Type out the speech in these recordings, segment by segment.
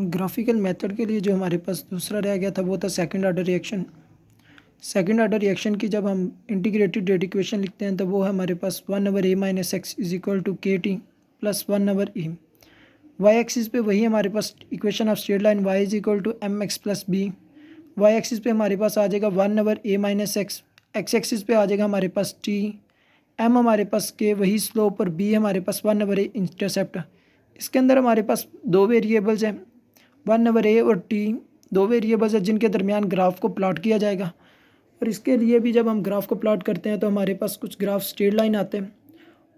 Graphical method के लिए जो हमारे पास दूसरा रह गया था वो था second order reaction. Second order reaction की जब हम इंटीग्रेटेड रेट इक्वेशन लिखते हैं तो वो है हमारे पास 1/a minus X is equal to K T plus 1/e। Y axis पे वही हमारे पास equation of straight line y is equal to M X plus B. Y axis पे हमारे पास आ जाएगा 1/a minus x. X axis पे आ जाएगा हमारे पास t, m हमारे पास k वही स्लोप और b हमारे पास 1/a इंटरसेप्ट। इसके अंदर हमारे पास दो वेरिएबल्स हैं 1/a और t, दो वेरिएबल्स हैं जिनके दरमियान ग्राफ को प्लॉट किया जाएगा। और इसके लिए भी जब हम ग्राफ को प्लॉट करते हैं तो हमारे पास कुछ ग्राफ स्ट्रेट लाइन आते हैं।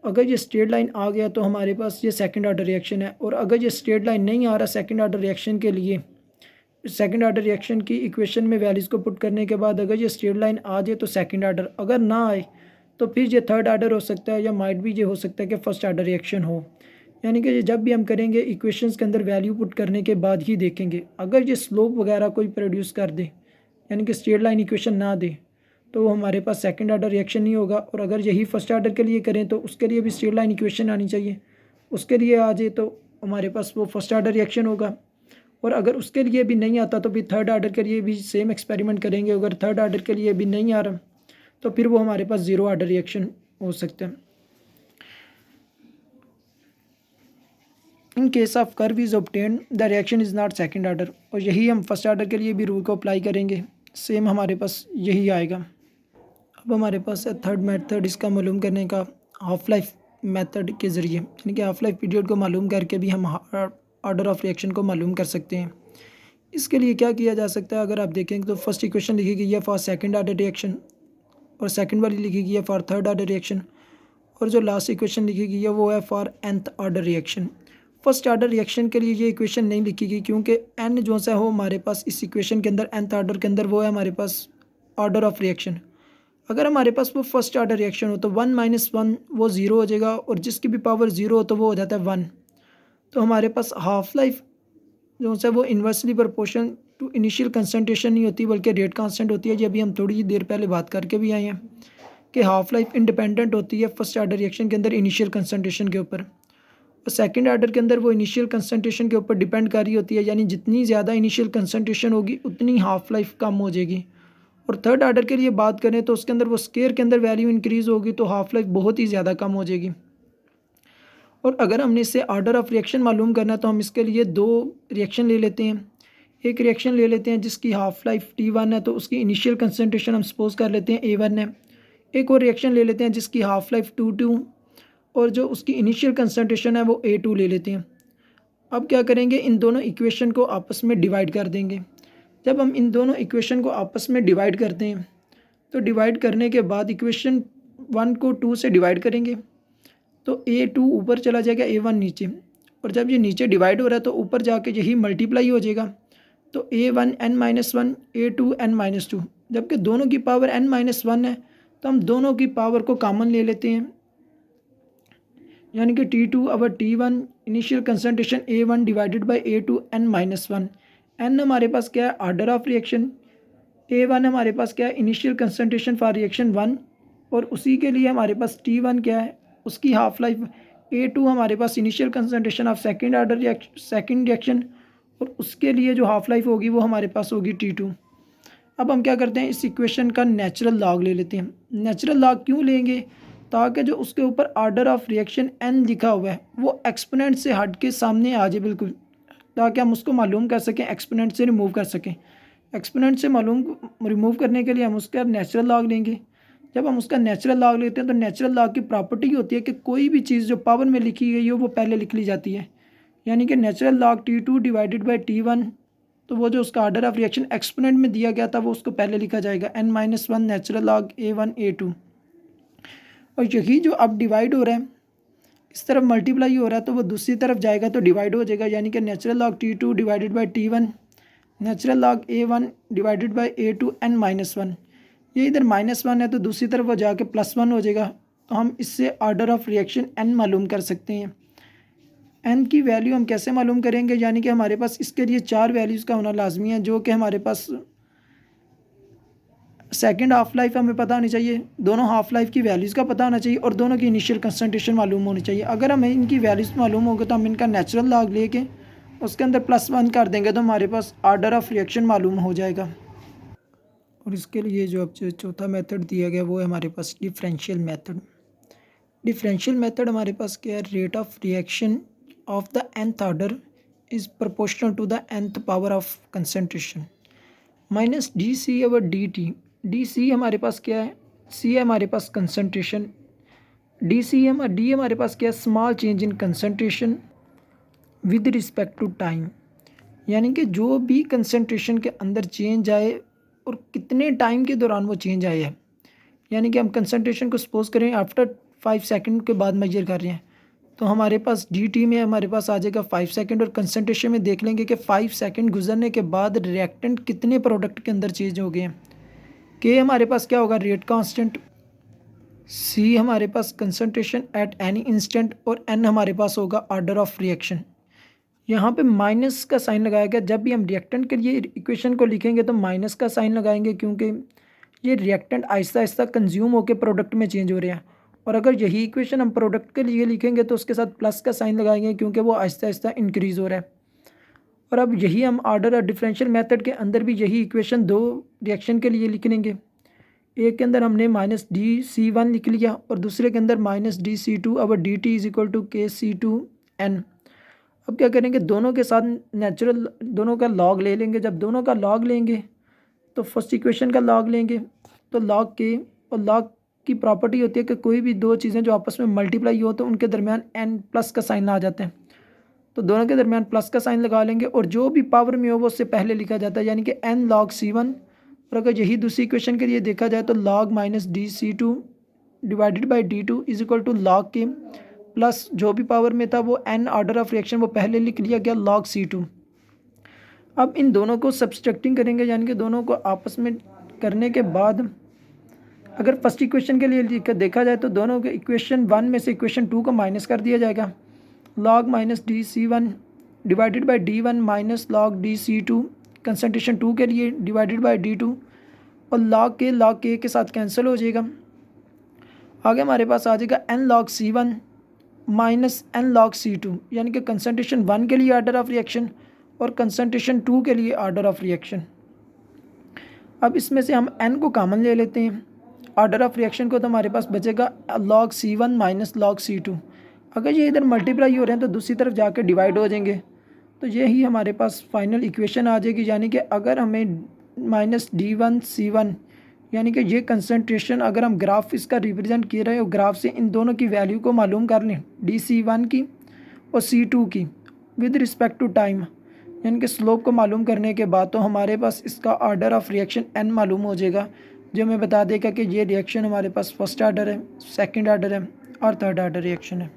अगर ये स्ट्रेट लाइन आ गया तो हमारे पास ये सेकंड ऑर्डर रिएक्शन है, और अगर ये स्ट्रेट लाइन नहीं आ रहा सेकंड ऑर्डर रिएक्शन के लिए, सेकंड ऑर्डर रिएक्शन की इक्वेशन में वैल्यूज़ को पुट करने के बाद अगर ये स्ट्रेट लाइन आ जाए तो सेकंड ऑर्डर, अगर ना आए तो फिर ये थर्ड ऑर्डर हो सकता है, या माइट भी ये हो सकता है कि फर्स्ट ऑर्डर रिएक्शन हो। यानी कि जब भी हम करेंगे इक्वेशंस के अंदर वैल्यू पुट करने के बाद ही देखेंगे। अगर ये स्लोप वगैरह कोई प्रोड्यूस कर दे यानी कि स्ट्रेट लाइन इक्वेशन ना दे तो वो हमारे पास सेकंड ऑर्डर रिएक्शन नहीं होगा। और अगर यही फर्स्ट ऑर्डर के लिए करें तो उसके लिए भी स्ट्रेट लाइन इक्वेशन आनी चाहिए, उसके लिए आ जाए तो हमारे पास वो फर्स्ट ऑर्डर रिएक्शन होगा। और अगर उसके लिए भी नहीं आता तो फिर थर्ड ऑर्डर के लिए भी सेम एक्सपेरिमेंट करेंगे। अगर थर्ड ऑर्डर के लिए भी नहीं आ रहा तो फिर वो हमारे पास ज़ीरो ऑर्डर रिएक्शन हो सकता है। In case of curve is obtained the reaction is not second order. और यही हम फर्स्ट ऑर्डर के लिए भी रूल को अप्लाई करेंगे, सेम हमारे पास यही आएगा। अब हमारे पास है थर्ड मेथड इसका मालूम करने का, हाफ लाइफ मेथड के ज़रिए, यानी कि हाफ लाइफ पीरियड को मालूम करके भी हम ऑर्डर ऑफ रिएक्शन को मालूम कर सकते हैं। इसके लिए क्या किया जा सकता है, अगर आप देखेंगे तो फर्स्ट इक्वेशन लिखी गई है फॉर सेकंड ऑर्डर रिएक्शन और सेकंड वाली लिखी गई है फॉर थर्ड ऑर्डर रिएक्शन, और जो लास्ट इक्वेशन लिखी गई है वो है for nth order reaction. First order reaction के लिए ये इक्वेशन नहीं लिखी गई क्योंकि n जो सा हो हमारे पास इस इक्वेशन के अंदर nth ऑर्डर के अंदर वो है हमारे पास ऑर्डर ऑफ रिएक्शन। अगर हमारे पास वो फर्स्ट ऑर्डर रिएक्शन हो तो 1 - 1 वो ज़ीरो हो जाएगा, और जिसकी भी पावर ज़ीरो हो तो वो हो जाता है 1। तो हमारे पास हाफ लाइफ जो है वो inversely proportion to initial concentration नहीं होती बल्कि रेट कांस्टेंट होती है। ये अभी हम थोड़ी देर पहले बात करके भी आए हैं कि हाफ लाइफ इंडिपेंडेंट होती है फर्स्ट ऑर्डर रिएक्शन के अंदर इनिशियल कंसंट्रेशन के ऊपर, और सेकंड ऑर्डर के अंदर वो इनिशियल कंसंट्रेशन के ऊपर डिपेंड कर रही होती है। यानी जितनी ज़्यादा इनिशियल कंसंट्रेशन होगी उतनी हाफ लाइफ कम हो जाएगी। और थर्ड ऑर्डर के लिए बात करें तो उसके अंदर वो स्केयर के अंदर वैल्यू इंक्रीज़ होगी तो हाफ लाइफ बहुत ही ज़्यादा कम हो जाएगी। और अगर हमने इससे ऑर्डर ऑफ रिएक्शन मालूम करना है तो हम इसके लिए दो रिएक्शन ले लेते हैं। एक रिएक्शन ले लेते हैं जिसकी हाफ लाइफ T1 है तो उसकी इनिशियल कंसंट्रेशन हम सपोज कर लेते हैं A1 है। एक और रिएक्शन ले लेते हैं जिसकी हाफ लाइफ 2 और जो उसकी इनिशियल कंसंट्रेशन है वो A2 ले लेते हैं। अब क्या करेंगे, इन दोनों इक्वेशन को आपस में डिवाइड कर देंगे। जब हम इन दोनों इक्वेशन को आपस में डिवाइड करते हैं तो डिवाइड करने के बाद इक्वेशन 1 को 2 से डिवाइड करेंगे तो A2 ऊपर चला जाएगा, A1 नीचे, और जब ये नीचे डिवाइड हो रहा है तो ऊपर जाके यही मल्टीप्लाई हो जाएगा तो A1 n-1 A2 n-2। जबकि दोनों की पावर n-1 है तो हम दोनों की पावर को कॉमन ले लेते हैं, यानी कि T2 our T1 initial concentration A1 divided by A2 n-1। n हमारे पास क्या है, ऑर्डर ऑफ रिएक्शन, A1 हमारे पास क्या है, इनिशियल कंसंट्रेशन फॉर रिएक्शन 1, और उसी के लिए हमारे पास T1 क्या है, उसकी हाफ लाइफ। A2 हमारे पास initial concentration of second order second reaction, और उसके लिए जो हाफ लाइफ होगी वो हमारे पास होगी T2। अब हम क्या करते हैं, इस इक्वेशन का नेचुरल लॉग ले लेते हैं। नेचुरल लॉग क्यों लेंगे, ताकि जो उसके ऊपर ऑर्डर ऑफ रिएक्शन n लिखा हुआ है वो एक्सपोनेंट से हट के सामने आ जाए बिल्कुल, ताकि हम उसको मालूम कर सकें, एक्सपोनेंट से रिमूव कर सकें। एक्सपोनेंट से मालूम रिमूव करने के लिए हम उसका नेचुरल लॉग लेंगे। जब हम उसका नेचुरल लॉग लेते हैं तो नेचुरल लॉग की प्रॉपर्टी होती है कि कोई भी चीज़ जो पावर में लिखी गई हो वो पहले लिख ली जाती है। यानी कि natural log T2 divided by T1, तो वो जो उसका ऑर्डर ऑफ रिएक्शन एक्सपोनेंट में दिया गया था वो उसको पहले लिखा जाएगा n-1 natural log A1 A2। और यही जो अब डिवाइड हो रहा है इस तरफ मल्टीप्लाई हो रहा है तो वो दूसरी तरफ जाएगा तो डिवाइड हो जाएगा, यानी कि natural log T2 divided by T1 natural log A1 divided by A2 n-1। ये इधर -1 है तो दूसरी तरफ वो जाके +1 हो जाएगा। तो हम इससे ऑर्डर ऑफ रिएक्शन n मालूम कर सकते हैं। n की वैल्यू हम कैसे मालूम करेंगे, यानी कि हमारे पास इसके लिए 4 वैल्यूज़ का होना लाजमी है, जो कि हमारे पास सेकंड हाफ लाइफ हमें पता होनी चाहिए, दोनों हाफ लाइफ की वैल्यूज़ का पता होना चाहिए, और दोनों की इनिशियल कंसंट्रेशन मालूम होनी चाहिए। अगर हमें इनकी वैल्यूज़ मालूम होगी तो हम इनका नेचुरल लॉग लेके उसके अंदर +1 कर देंगे तो हमारे पास ऑर्डर ऑफ रिएक्शन मालूम हो जाएगा। और इसके लिए जो अब चौथा मेथड दिया गया वो है हमारे पास डिफरेंशियल मेथड। डिफरेंशियल मेथड हमारे पास क्या है, rate of reaction of the nth order is proportional to the nth power of concentration minus d c over d t. D c हमारे पास क्या है, सी है हमारे पास कंसनट्रेशन, डी सी है डी हमारे पास क्या है, small change in concentration with respect to time, यानी कि जो भी कंसनट्रेशन के अंदर चेंज आए और कितने टाइम के दौरान वो चेंज आया है। यानी कि हम कंसनट्रेशन को सपोज करें आफ्टर 5 सेकंड के बाद मेजर कर रहे हैं, तो हमारे पास डी टी में हमारे पास आ जाएगा 5 सेकंड, और कंसनट्रेशन में देख लेंगे कि 5 सेकंड गुजरने के बाद रिएक्टेंट कितने प्रोडक्ट के अंदर चेंज हो गए हैं। के हमारे पास क्या होगा, रेट कांस्टेंट, सी हमारे पास कंसनट्रेशन एट एनी इंस्टेंट, और एन हमारे पास होगा ऑर्डर ऑफ रिएक्शन। यहाँ पे माइनस का साइन लगाया गया, जब भी हम रिएक्टेंट के लिए इक्वेशन को लिखेंगे तो माइनस का साइन लगाएंगे, क्योंकि ये रिएक्टेंट आहिस्ता आहिस्ता कंज्यूम होकर प्रोडक्ट में चेंज हो रहे हैं। और अगर यही इक्वेशन हम प्रोडक्ट के लिए लिखेंगे तो उसके साथ प्लस का साइन लगाएंगे, क्योंकि वो आहिस्ता आहिस्ता इंक्रीज़ हो रहा है। और अब यही हम ऑर्डर और डिफरेंशियल मेथड के अंदर भी यही इक्वेशन दो रिएक्शन के लिए लिख लेंगे। एक के अंदर हमने माइनस डी सी वन लिख लिया और दूसरे के अंदर minus d c two over d t is equal to k c to N. अब क्या करेंगे, दोनों के साथ नेचुरल दोनों का लॉग ले लेंगे। जब दोनों का लॉग लेंगे तो फर्स्ट इक्वेशन का लॉग लेंगे, तो लॉग के और लॉग की प्रॉपर्टी होती है कि कोई भी दो चीज़ें जो आपस में मल्टीप्लाई हो तो उनके दरमियान एन प्लस का साइन आ जाते हैं, तो दोनों के दरमियान प्लस का साइन लगा लेंगे। और जो भी पावर में हो वो उससे पहले लिखा जाता है, यानी कि एन लॉग सी वन। और अगर यही दूसरी इक्वेशन के लिए देखा जाए तो log minus d c two divided by d two is equal to log k plus जो भी पावर में था वो एन ऑर्डर ऑफ रिएक्शन वो पहले लिख लिया गया लॉग सी टू। अब इन दोनों को सब्सट्रैक्टिंग करेंगे, यानी कि दोनों को आपस में करने के बाद अगर फर्स्ट इक्वेशन के लिए देखा जाए तो दोनों के इक्वेशन वन में से इक्वेशन टू को माइनस कर दिया जाएगा, log minus d c one divided by d one minus log d c two concentration two के लिए डिवाइडेड बाई डी टू, और लॉग के साथ कैंसिल हो जाएगा। आगे हमारे पास आ जाएगा n log c one minus n log c two, यानी कि कंसनट्रेशन वन के लिए ऑर्डर ऑफ रिएक्शन और कंसनट्रेशन टू के लिए ऑर्डर ऑफ रिएक्शन। अब इसमें से हम एन को कॉमन ले लेते हैं ऑर्डर ऑफ रिएक्शन को, तो हमारे पास बचेगा log c one minus log c two. अगर ये इधर मल्टीप्लाई हो रहे हैं तो दूसरी तरफ जाकर डिवाइड हो जाएंगे, तो यही हमारे पास फाइनल इक्वेशन आ जाएगी। यानी कि अगर हमें माइनस डी वन सी वन, यानी कि ये कंसनट्रेशन अगर हम ग्राफ इसका रिप्रेजेंट किए रहे हो ग्राफ से इन दोनों की वैल्यू को मालूम कर लें, डी सी वन की और सी टू की विद रिस्पेक्ट टू टाइम, यानी कि स्लोप को मालूम करने के बाद तो हमारे पास इसका ऑर्डर ऑफ रिएक्शन एन मालूम हो जाएगा, जो हमें बता देगा कि ये रिएक्शन हमारे पास फर्स्ट ऑर्डर है, सेकंड ऑर्डर है और थर्ड ऑर्डर रिएक्शन है।